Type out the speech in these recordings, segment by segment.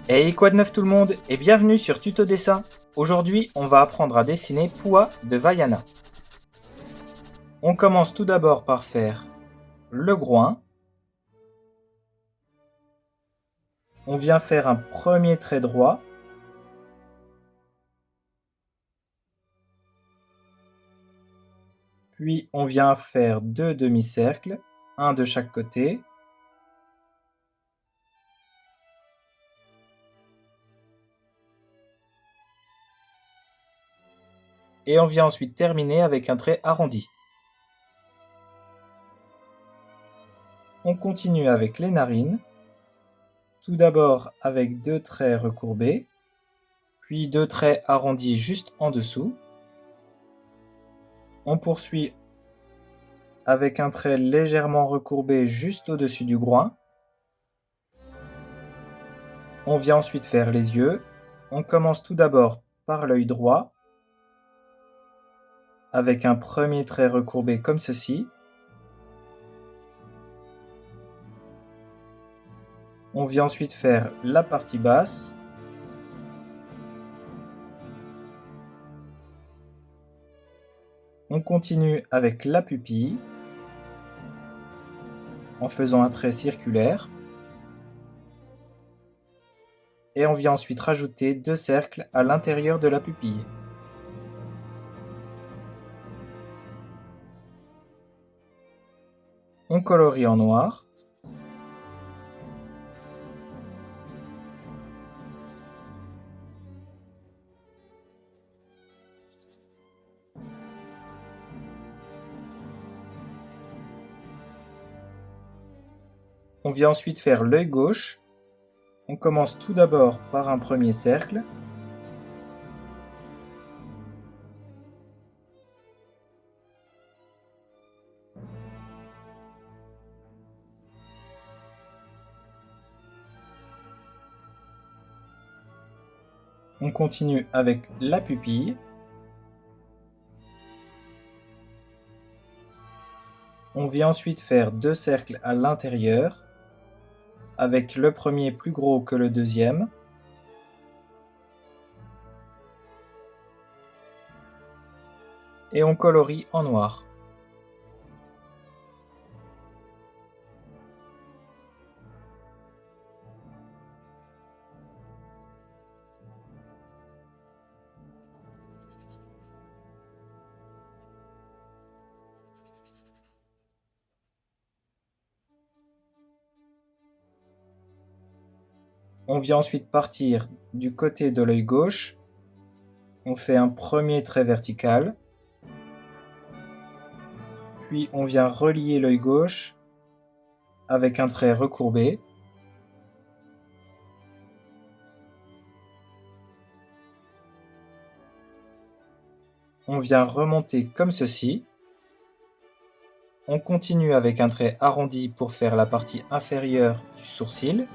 Hey, quoi de neuf tout le monde et bienvenue sur Tuto Dessin. Aujourd'hui, on va apprendre à dessiner Pua de Vaiana. On commence tout d'abord par faire le groin. On vient faire un premier trait droit. Puis on vient faire deux demi-cercles, un de chaque côté. Et on vient ensuite terminer avec un trait arrondi. On continue avec les narines. Tout d'abord avec deux traits recourbés, puis deux traits arrondis juste en dessous. On poursuit avec un trait légèrement recourbé juste au-dessus du groin. On vient ensuite faire les yeux. On commence tout d'abord par l'œil droit, avec un premier trait recourbé comme ceci. On vient ensuite faire la partie basse. On continue avec la pupille, en faisant un trait circulaire. Et on vient ensuite rajouter deux cercles à l'intérieur de la pupille. On colorie en noir. On vient ensuite faire l'œil gauche. On commence tout d'abord par un premier cercle. On continue avec la pupille. On vient ensuite faire deux cercles à l'intérieur, avec le premier plus gros que le deuxième. Et on colorie en noir. On vient ensuite partir du côté de l'œil gauche. On fait un premier trait vertical. Puis on vient relier l'œil gauche avec un trait recourbé. On vient remonter comme ceci. On continue avec un trait arrondi pour faire la partie inférieure du sourcil.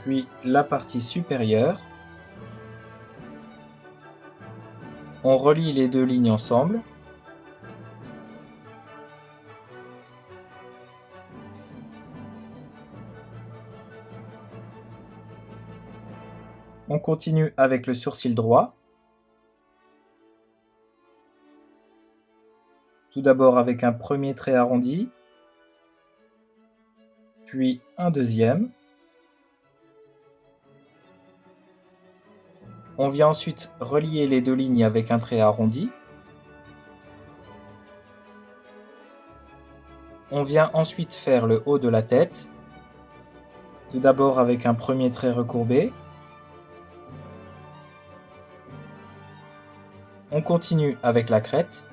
Puis la partie supérieure. On relie les deux lignes ensemble. On continue avec le sourcil droit. Tout d'abord avec un premier trait arrondi, puis un deuxième. On vient ensuite relier les deux lignes avec un trait arrondi. On vient ensuite faire le haut de la tête. Tout d'abord avec un premier trait recourbé. On continue avec la crête.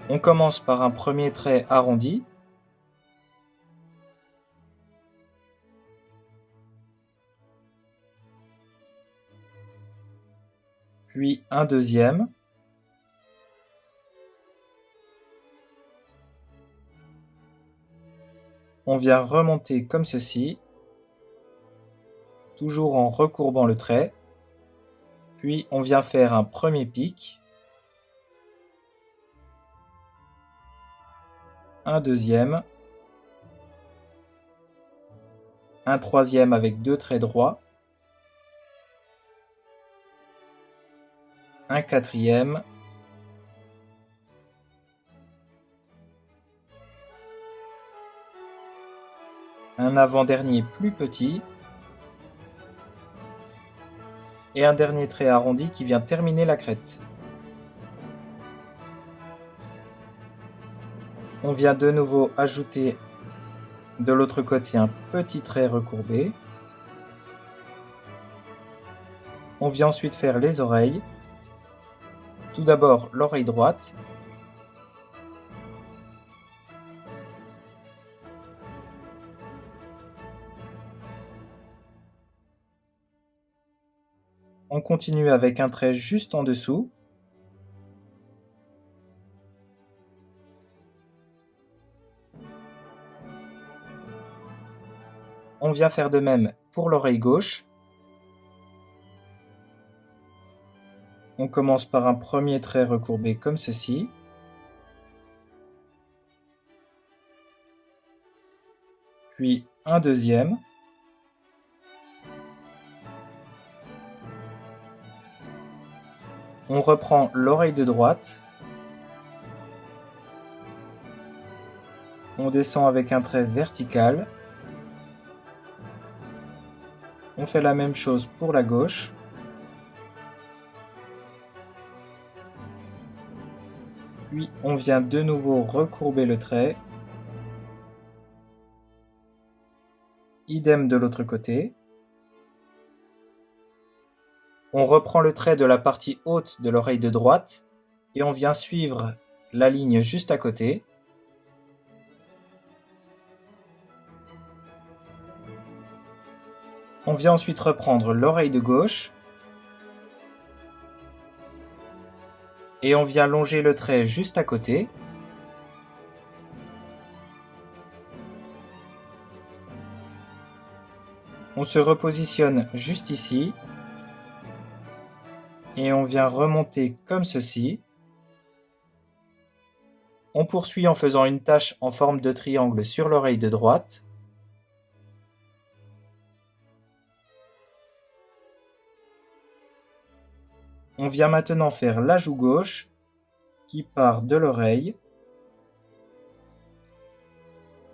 On commence par un premier trait arrondi. Puis un deuxième. On vient remonter comme ceci, toujours en recourbant le trait. Puis on vient faire un premier pic. un deuxième, un troisième avec 2 traits droits, un quatrième, un avant-dernier plus petit et un dernier trait arrondi qui vient terminer la crête. On vient de nouveau ajouter de l'autre côté un petit trait recourbé. On vient ensuite faire les oreilles. Tout d'abord l'oreille droite. On continue avec un trait juste en dessous. On vient faire de même pour l'oreille gauche. On commence par un premier trait recourbé comme ceci. Puis un deuxième. On reprend l'oreille de droite. On descend avec un trait vertical. On fait la même chose pour la gauche. Puis on vient de nouveau recourber le trait. Idem de l'autre côté. On reprend le trait de la partie haute de l'oreille de droite et on vient suivre la ligne juste à côté. On vient ensuite reprendre l'oreille de gauche et on vient longer le trait juste à côté. On se repositionne juste ici et on vient remonter comme ceci. On poursuit en faisant une tache en forme de triangle sur l'oreille de droite. On vient maintenant faire la joue gauche qui part de l'oreille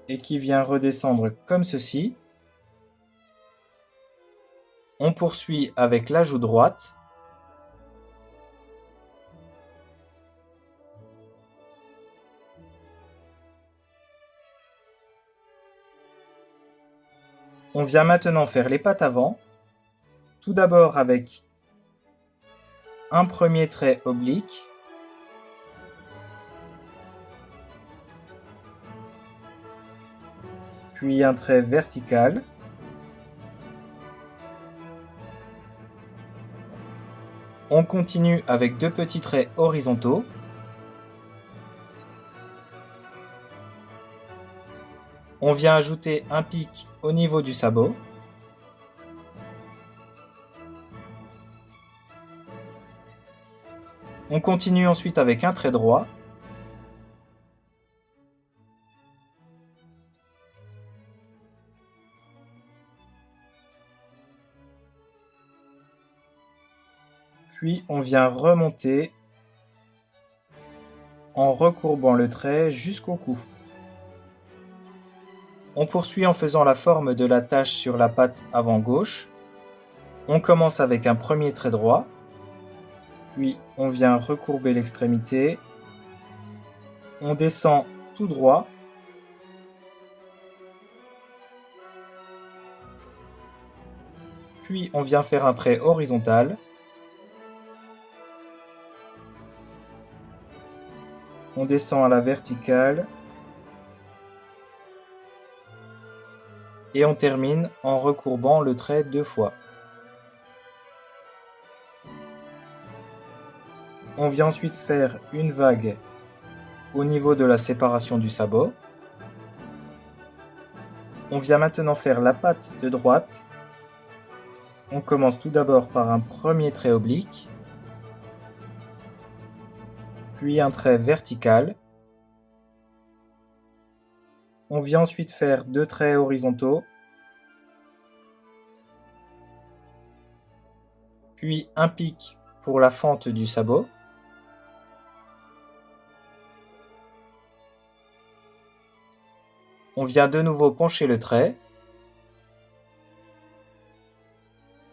et qui vient redescendre comme ceci. On poursuit avec la joue droite. On vient maintenant faire les pattes avant, tout d'abord avec un premier trait oblique, puis un trait vertical, on continue avec 2 petits traits horizontaux, on vient ajouter un pic au niveau du sabot, on continue ensuite avec un trait droit, puis on vient remonter en recourbant le trait jusqu'au cou. On poursuit en faisant la forme de la tache sur la patte avant gauche. On commence avec un premier trait droit, puis on vient recourber l'extrémité, on descend tout droit, puis on vient faire un trait horizontal, on descend à la verticale, et on termine en recourbant le trait 2 fois. On vient ensuite faire une vague au niveau de la séparation du sabot. On vient maintenant faire la patte de droite. On commence tout d'abord par un premier trait oblique, puis un trait vertical, On vient ensuite faire 2 traits horizontaux, puis un pic pour la fente du sabot. On vient de nouveau pencher le trait.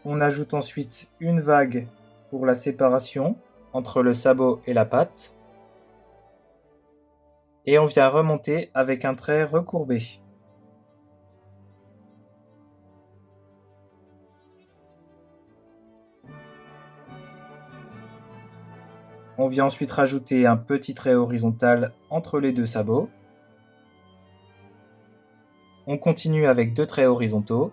On ajoute ensuite une vague pour la séparation entre le sabot et la patte. Et on vient remonter avec un trait recourbé. On vient ensuite rajouter un petit trait horizontal entre les deux sabots. On continue avec 2 traits horizontaux.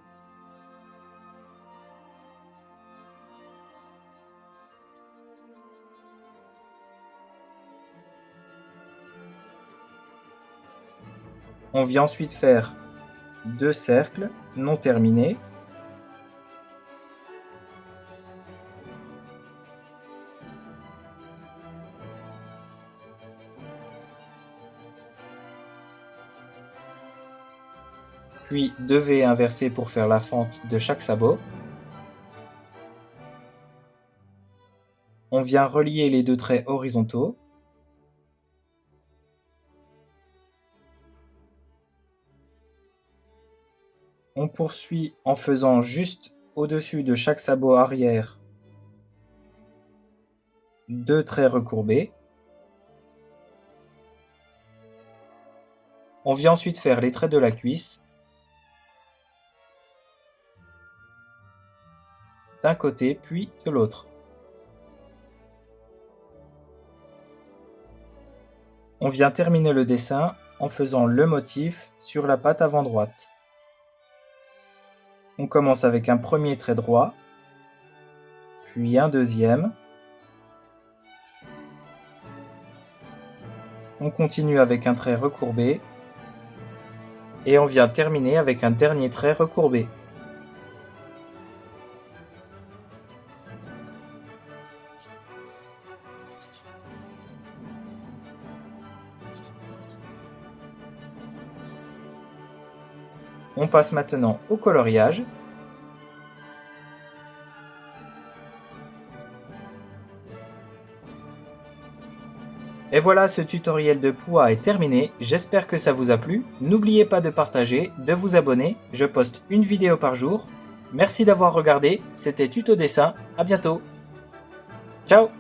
On vient ensuite faire 2 cercles non terminés. Puis 2 V inversés pour faire la fente de chaque sabot. On vient relier les 2 traits horizontaux. On poursuit en faisant juste au-dessus de chaque sabot arrière 2 traits recourbés. On vient ensuite faire les traits de la cuisse d'un côté puis de l'autre. On vient terminer le dessin en faisant le motif sur la patte avant droite. On commence avec un premier trait droit, puis un deuxième. On continue avec un trait recourbé et on vient terminer avec un dernier trait recourbé. On passe maintenant au coloriage. Et voilà, ce tutoriel de poids est terminé, j'espère que ça vous a plu. N'oubliez pas de partager, de vous abonner, je poste une vidéo par jour. Merci d'avoir regardé, c'était Tuto Dessin, à bientôt. Ciao!